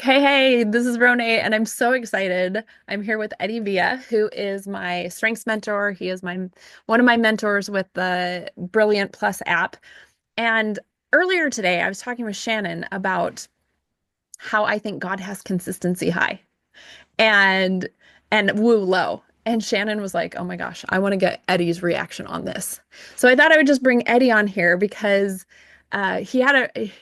Hey, this is Ronai, and I'm so excited. I'm here with Eddie Villa, who is my strengths mentor. He is my one of my mentors with the Brilliant Plus app. And earlier today, I was talking with Shannon about how I think God has consistency high and woo low. And Shannon was like, "Oh my gosh, I want to get Eddie's reaction on this." So I thought I would just bring Eddie on here because he had a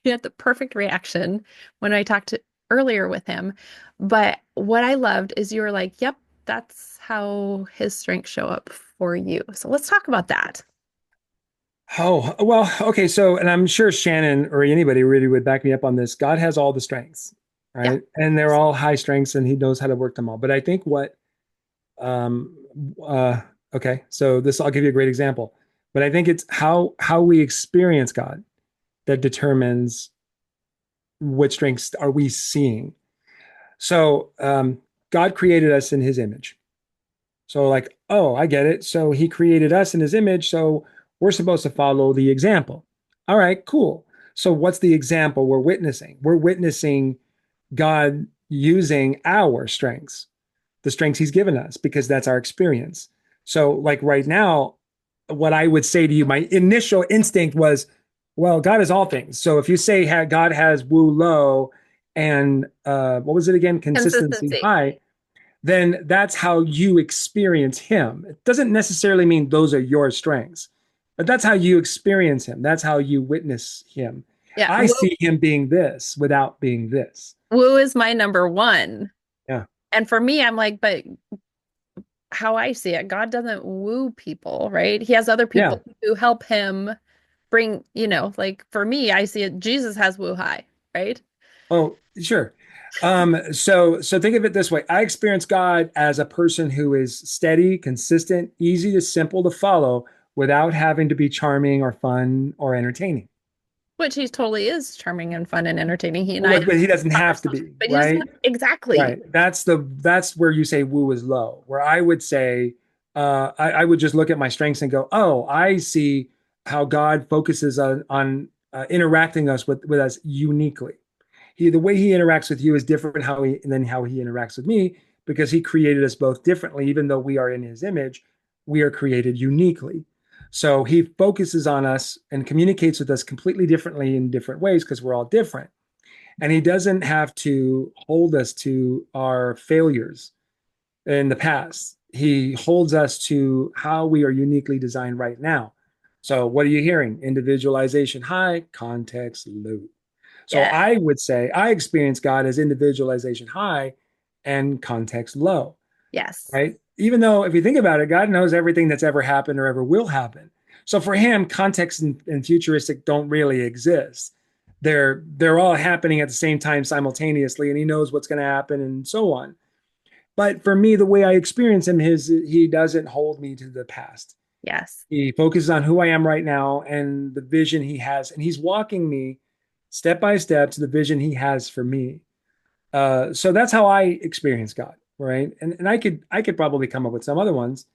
he had the perfect reaction when I talked earlier with him. But what I loved is you were like, "Yep, that's how his strengths show up for you." So let's talk about that. Oh, well, okay. So, and I'm sure Shannon or anybody really would back me up on this. God has all the strengths, Yeah. right? And they're all high strengths and he knows how to work them all. But I think um, uh, okay. So I'll give you a great example. But I think it's how we experience God that determines what strengths are we seeing. So, God created us in his image. So like, oh, I get it. So he created us in his image. So we're supposed to follow the example. All right, cool. So what's the example we're witnessing? We're witnessing God using our strengths, the strengths he's given us, because that's our experience. So like right now, what I would say to you, my initial instinct was, well, God is all things. So if you say God has woo low and what was it again? Consistency Consistency. high, then that's how you experience him. It doesn't necessarily mean those are your strengths, but that's how you experience him. That's how you witness him. Yeah. I Woo, see him being this without being this. woo is my number one. Yeah. And for me, I'm like, but how I see it, God doesn't woo people, right? He has other Yeah. people who help him bring, like for me, I see it, Jesus has woo high, right? Oh, sure. So think of it this way. I experience God as a person who is steady, consistent, easy to simple to follow without having to be charming or fun or entertaining. Which he totally is charming and fun and entertaining. He and I Well, have but he doesn't have to conversations, be, but he doesn't right? have, exactly. Right. That's where you say woo is low. Where I would say I would just look at my strengths and go, oh, I see how God focuses on interacting us with us uniquely. The way he interacts with you is different than how he interacts with me because he created us both differently. Even though we are in his image, we are created uniquely. So he focuses on us and communicates with us completely differently in different ways because we're all different. And he doesn't have to hold us to our failures in the past. He holds us to how we are uniquely designed right now. So, what are you hearing? Individualization high, context low. So, Yeah. I would say I experience God as individualization high and context low, Yes. right? Even though, if you think about it, God knows everything that's ever happened or ever will happen. So, for him, context and futuristic don't really exist. They're all happening at the same time simultaneously, and he knows what's going to happen and so on. But for me, the way I experience him is he doesn't hold me to the past. Yes. He focuses on who I am right now and the vision he has, and he's walking me step by step to the vision he has for me. So that's how I experience God, right? And I could probably come up with some other ones.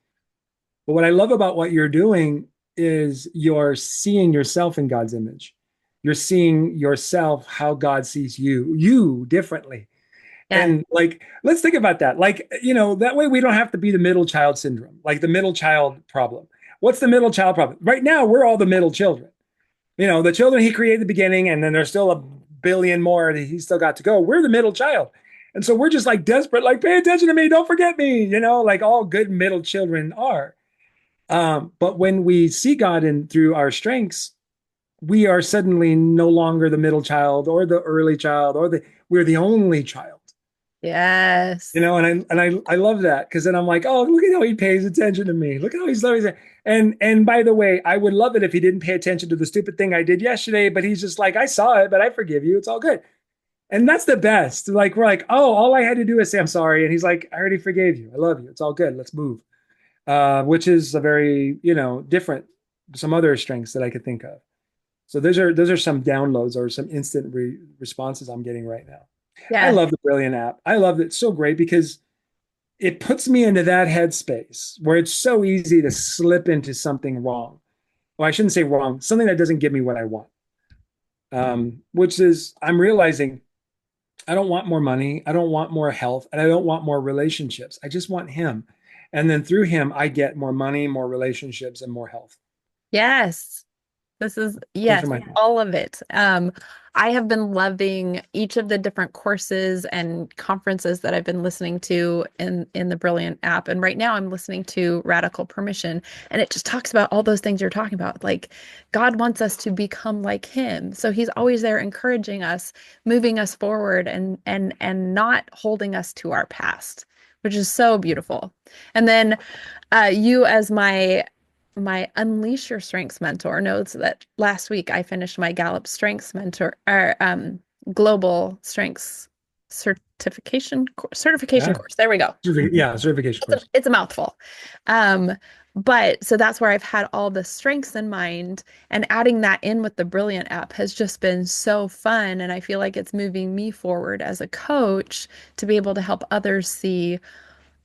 But what I love about what you're doing is you're seeing yourself in God's image. You're seeing yourself how God sees you differently. Yes. And like, let's think about that. Like, that way we don't have to be the middle child syndrome, like the middle child problem. What's the middle child problem? Right now, we're all the middle children. The children he created at the beginning, and then there's still a billion more that he's still got to go. We're the middle child. And so we're just like desperate, like, pay attention to me, don't forget me, like all good middle children are. But when we see God and through our strengths, we are suddenly no longer the middle child or the early child we're the only child. Yes. And I love that because then I'm like, oh, look at how he pays attention to me. Look at how he's loving. And by the way, I would love it if he didn't pay attention to the stupid thing I did yesterday, but he's just like, I saw it, but I forgive you. It's all good. And that's the best. Like we're like, oh, all I had to do is say I'm sorry, and he's like, I already forgave you. I love you. It's all good. Let's move. Which is a very different some other strengths that I could think of. So those are some downloads or some instant responses I'm getting right now. I Yes. love the Brilliant app. I love it so great because it puts me into that headspace where it's so easy to slip into something wrong. Well, I shouldn't say wrong, something that doesn't give me what I want. Which is I'm realizing I don't want more money. I don't want more health. And I don't want more relationships. I just want him. And then through him, I get more money, more relationships, and more health. Yes. This is, Those are yes, my, all of it. I have been loving each of the different courses and conferences that I've been listening to in the Brilliant app. And right now I'm listening to Radical Permission, and it just talks about all those things you're talking about. Like God wants us to become like him. So he's always there encouraging us, moving us forward and not holding us to our past, which is so beautiful. And then you as my Unleash Your Strengths mentor knows that last week I finished my Gallup Strengths mentor or Global Strengths certification yeah, course. There we go. yeah, certification It's a, course. it's a mouthful. Um, but so that's where I've had all the strengths in mind, and adding that in with the Brilliant app has just been so fun. And I feel like it's moving me forward as a coach to be able to help others see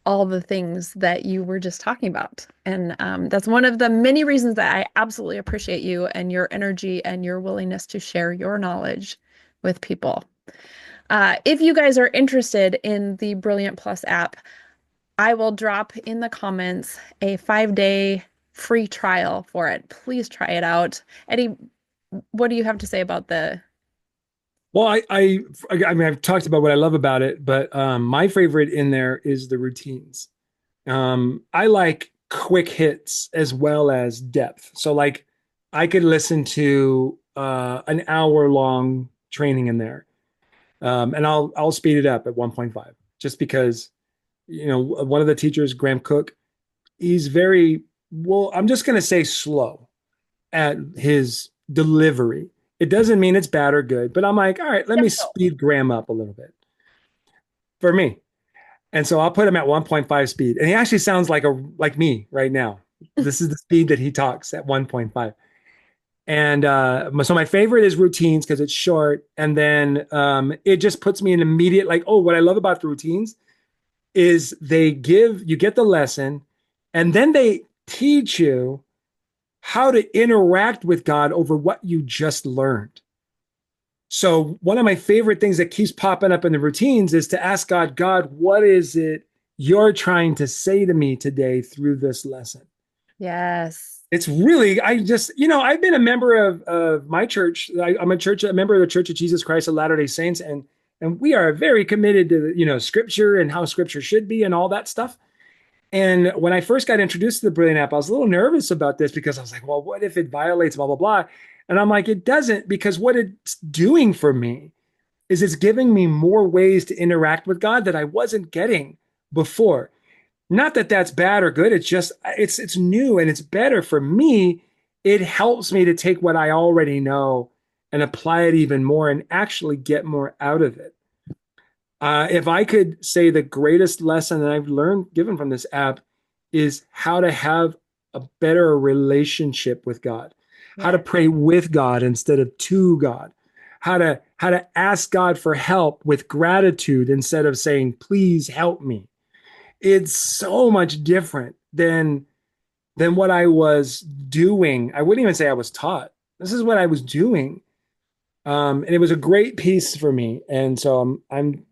all the things that you were just talking about. And that's one of the many reasons that I absolutely appreciate you and your energy and your willingness to share your knowledge with people. If you guys are interested in the Brilliant Plus app, I will drop in the comments a 5-day free trial for it. Please try it out. Eddie, what do you have to say about the? Well, I mean, I've talked about what I love about it, but my favorite in there is the routines. I like quick hits as well as depth. So, like, I could listen to an hour long training in there, and I'll speed it up at 1.5, just because one of the teachers, Graham Cook, he's very well. I'm just gonna say slow at his delivery. It doesn't mean it's bad or good, but I'm like, all right, let me Gentle. speed Graham up a little bit for me. And so I'll put him at 1.5 speed. And he actually sounds like me right now. This is the speed that he talks at 1.5. And so my favorite is routines because it's short. And then it just puts me in immediate, like, oh, what I love about the routines is you get the lesson, and then they teach you how to interact with God over what you just learned. So one of my favorite things that keeps popping up in the routines is to ask God, God, what is it you're trying to say to me today through this lesson? Yes. It's really, I've been a member of my church. I'm a member of the Church of Jesus Christ of Latter-day Saints, and we are very committed to, scripture and how scripture should be and all that stuff. And when I first got introduced to the Brilliant app, I was a little nervous about this because I was like, well, what if it violates blah, blah, blah? And I'm like, it doesn't, because what it's doing for me is it's giving me more ways to interact with God that I wasn't getting before. Not that that's bad or good. It's just it's new and it's better for me. It helps me to take what I already know and apply it even more and actually get more out of it. If I could say the greatest lesson that I've learned given from this app is how to have a better relationship with God, how to Yeah. pray with God instead of to God, how to ask God for help with gratitude instead of saying, please help me. It's so much different than what I was doing. I wouldn't even say I was taught. This is what I was doing. And it was a great piece for me. And so I'm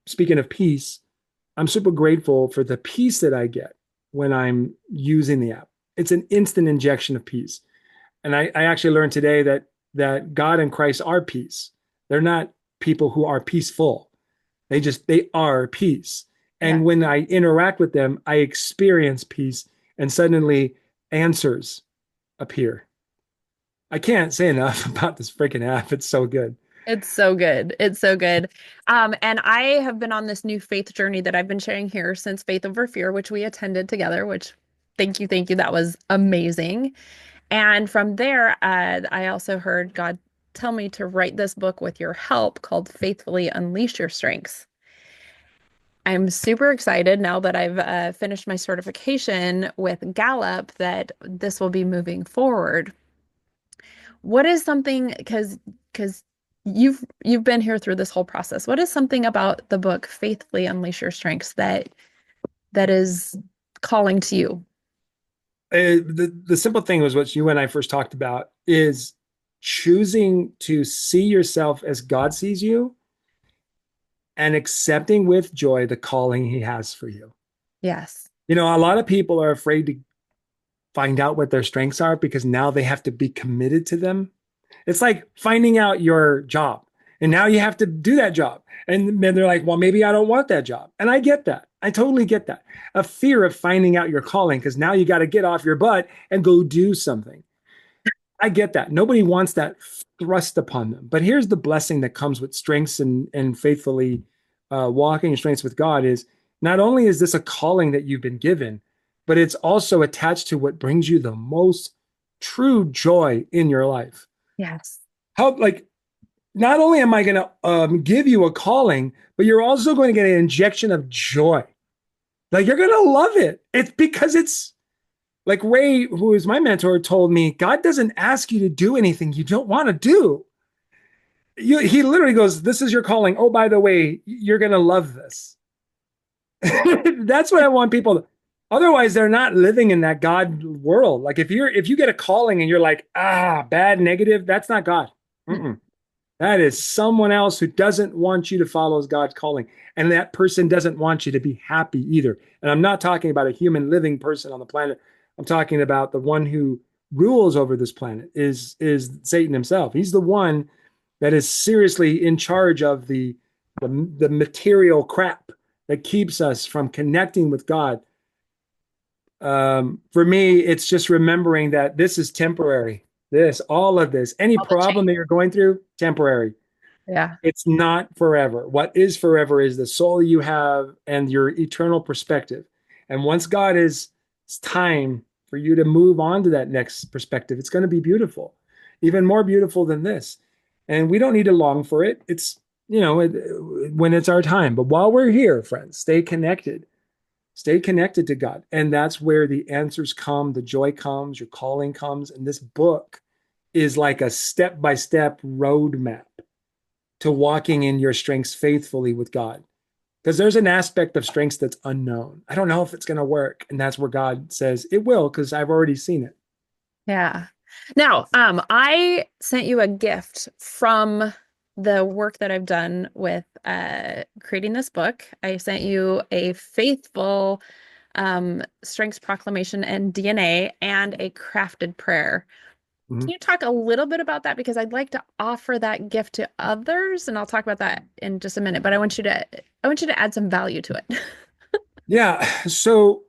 speaking of peace, I'm super grateful for the peace that I get when I'm using the app. It's an instant injection of peace. And I actually learned today that God and Christ are peace. They're not people who are peaceful. They are peace. Yeah. And when I interact with them, I experience peace and suddenly answers appear. I can't say enough about this freaking app. It's so good. It's so good. It's so good. And I have been on this new faith journey that I've been sharing here since Faith Over Fear, which we attended together, which thank you, thank you. That was amazing. And from there, I also heard God tell me to write this book with your help called Faithfully Unleash Your Strengths. I'm super excited now that I've finished my certification with Gallup that this will be moving forward. What is something because you've been here through this whole process. What is something about the book Faithfully Unleash Your Strengths that is calling to you? The simple thing was what you and I first talked about is choosing to see yourself as God sees you and accepting with joy the calling he has for you. Yes. You know, a lot of people are afraid to find out what their strengths are because now they have to be committed to them. It's like finding out your job and now you have to do that job. And then they're like, well, maybe I don't want that job. And I get that. I totally get that. A fear of finding out your calling because now you got to get off your butt and go do something. I get that. Nobody wants that thrust upon them. But here's the blessing that comes with strengths and faithfully walking in strengths with God is not only is this a calling that you've been given, but it's also attached to what brings you the most true joy in your life. Yes. How, like, not only am I going to give you a calling, but you're also going to get an injection of joy. Like, you're going to love it. It's because it's like Ray, who is my mentor, told me God doesn't ask you to do anything you don't want to do. He literally goes, this is your calling. Oh, by the way, you're going to love this. That's what I want people to. Otherwise, they're not living in that God world. Like if you get a calling and you're like, bad, negative, that's not God. Mm-mm. That is someone else who doesn't want you to follow God's calling. And that person doesn't want you to be happy either. And I'm not talking about a human living person on the planet. I'm talking about the one who rules over this planet is Satan himself. He's the one that is seriously in charge of the material crap that keeps us from connecting with God. For me, it's just remembering that this is temporary. All of this, any All the problem change. that you're going through, temporary. Yeah. It's not forever. What is forever is the soul you have and your eternal perspective. And once God is, it's time for you to move on to that next perspective. It's going to be beautiful, even more beautiful than this. And we don't need to long for it. It's, when it's our time. But while we're here, friends, stay connected. Stay connected to God. And that's where the answers come, the joy comes, your calling comes. And this book is like a step by step roadmap to walking in your strengths faithfully with God. Because there's an aspect of strengths that's unknown. I don't know if it's going to work. And that's where God says it will, because I've already seen it. Yeah. Now, I sent you a gift from the work that I've done with creating this book. I sent you a faithful strengths proclamation and DNA and a crafted prayer. Mhm. Can you talk a little bit about that? Because I'd like to offer that gift to others, and I'll talk about that in just a minute, but I want you to add some value to it. Yeah. So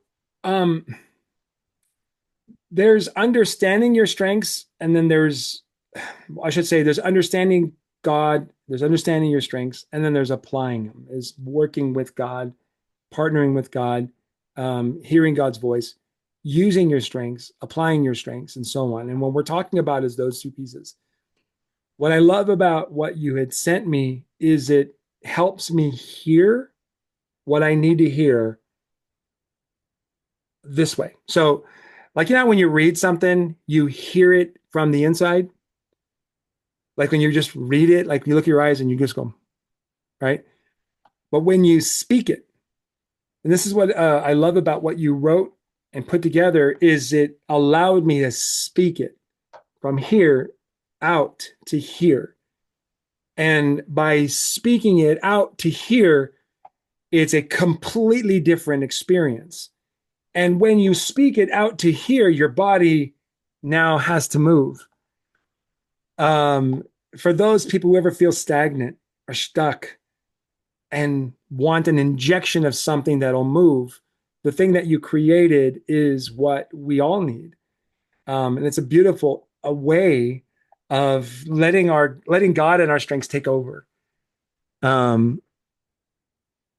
there's understanding your strengths, and then I should say, there's understanding God, there's understanding your strengths, and then there's applying them, is working with God, partnering with God, hearing God's voice, using your strengths, applying your strengths, and so on. And what we're talking about is those two pieces. What I love about what you had sent me is it helps me hear what I need to hear this way. So, like, when you read something, you hear it from the inside. Like when you just read it, like you look at your eyes and you just go, right? But when you speak it, and this is what I love about what you wrote and put together, is it allowed me to speak it from here out to here. And by speaking it out to here, it's a completely different experience. And when you speak it out to here, your body now has to move. Um, for those people who ever feel stagnant or stuck and want an injection of something that'll move, the thing that you created is what we all need. And it's a beautiful a way of letting God and our strengths take over. Um,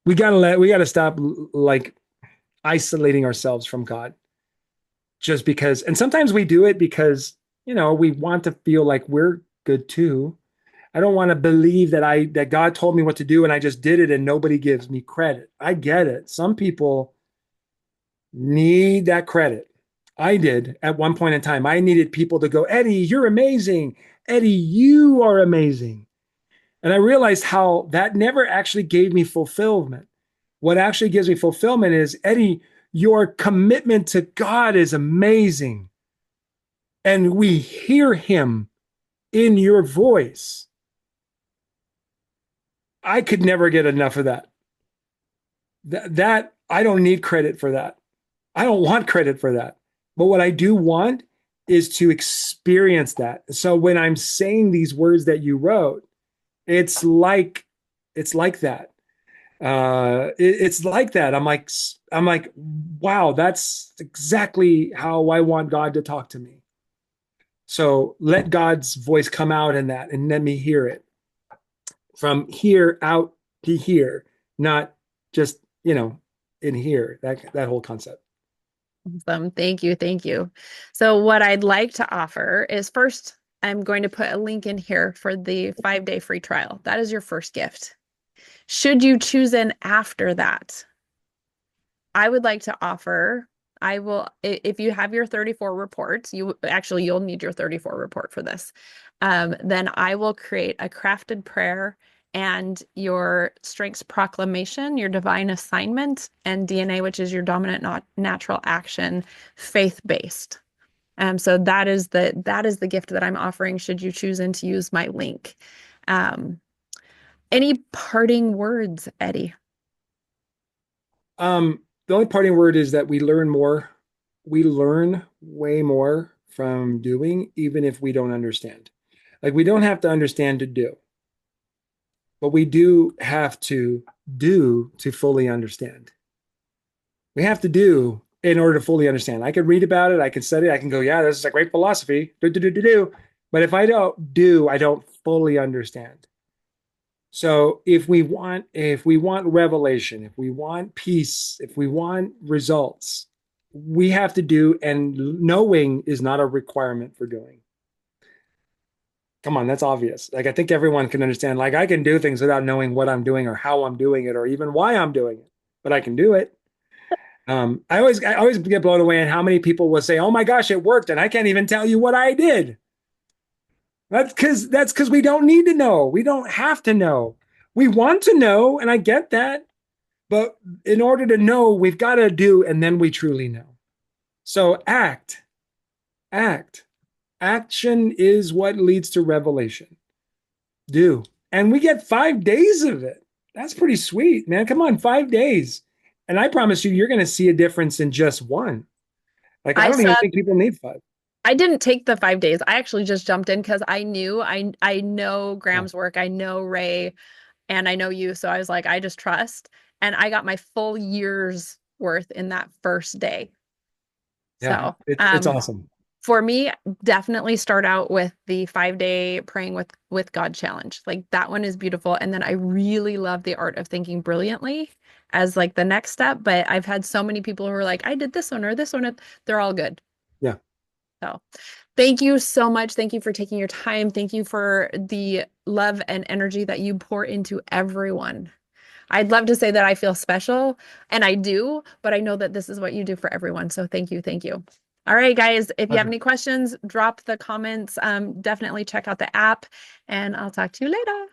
we gotta stop like isolating ourselves from God just because. And sometimes we do it because we want to feel like we're good too. I don't want to believe that God told me what to do and I just did it and nobody gives me credit. I get it. Some people need that credit. I did at one point in time. I needed people to go, Eddie, you're amazing. Eddie, you are amazing. And I realized how that never actually gave me fulfillment. What actually gives me fulfillment is, Eddie, your commitment to God is amazing. And we hear him in your voice. I could never get enough of that. That I don't need credit for that. I don't want credit for that. But what I do want is to experience that. So when I'm saying these words that you wrote, it's like it's like that. It's like that. I'm like, wow, that's exactly how I want God to talk to me. So let God's voice come out in that and let me hear it from here out to here, not just, in here, that whole concept. Awesome. Thank you. Thank you. So, what I'd like to offer is first, I'm going to put a link in here for the 5-day free trial. That is your first gift. Should you choose in after that, I would like to offer, if you have your 34 reports, you'll need your 34 report for this. Then I will create a crafted prayer and your strengths proclamation, your divine assignment, and DNA, which is your dominant not natural action, faith-based. So that is the gift that I'm offering should you choose in to use my link. Um, any parting words, Eddie? The only parting word is that we learn more. We learn way more from doing, even if we don't understand. Like we don't have to understand to do, but we do have to do to fully understand. We have to do in order to fully understand. I can read about it, I can study, I can go, yeah, this is a great philosophy. Do, do, do, do, do. But if I don't do, I don't fully understand. So if we want revelation, if we want peace, if we want results, we have to do, and knowing is not a requirement for doing. Come on, that's obvious. Like I think everyone can understand. Like I can do things without knowing what I'm doing or how I'm doing it or even why I'm doing it, but I can do it. I always get blown away at how many people will say, "Oh my gosh, it worked," and I can't even tell you what I did. That's because we don't need to know. We don't have to know. We want to know, and I get that. But in order to know, we've got to do, and then we truly know. So act. Action is what leads to revelation. Do. And we get 5 days of it. That's pretty sweet, man. Come on, 5 days. And I promise you, you're going to see a difference in just one. Like, I I don't even said think people need five. I didn't take the 5 days. I actually just jumped in because I know Yeah. Graham's work, I know Ray, and I know you. So I was like, I just trust. And I got my full year's worth in that first day. Yeah. So It's awesome. for me, definitely start out with the 5-day praying with God challenge. Like that one is beautiful. And then I really love the art of thinking brilliantly as like the next step. But I've had so many people who are like, I did this one or this one. They're all good. Yeah. So thank you so much. Thank you for taking your time. Thank you for the love and energy that you pour into everyone. I'd love to say that I feel special, and I do, but I know that this is what you do for everyone. So thank you. Thank you. All right, guys, if you have Pleasure. any questions, drop the comments. Definitely check out the app, and I'll talk to you later.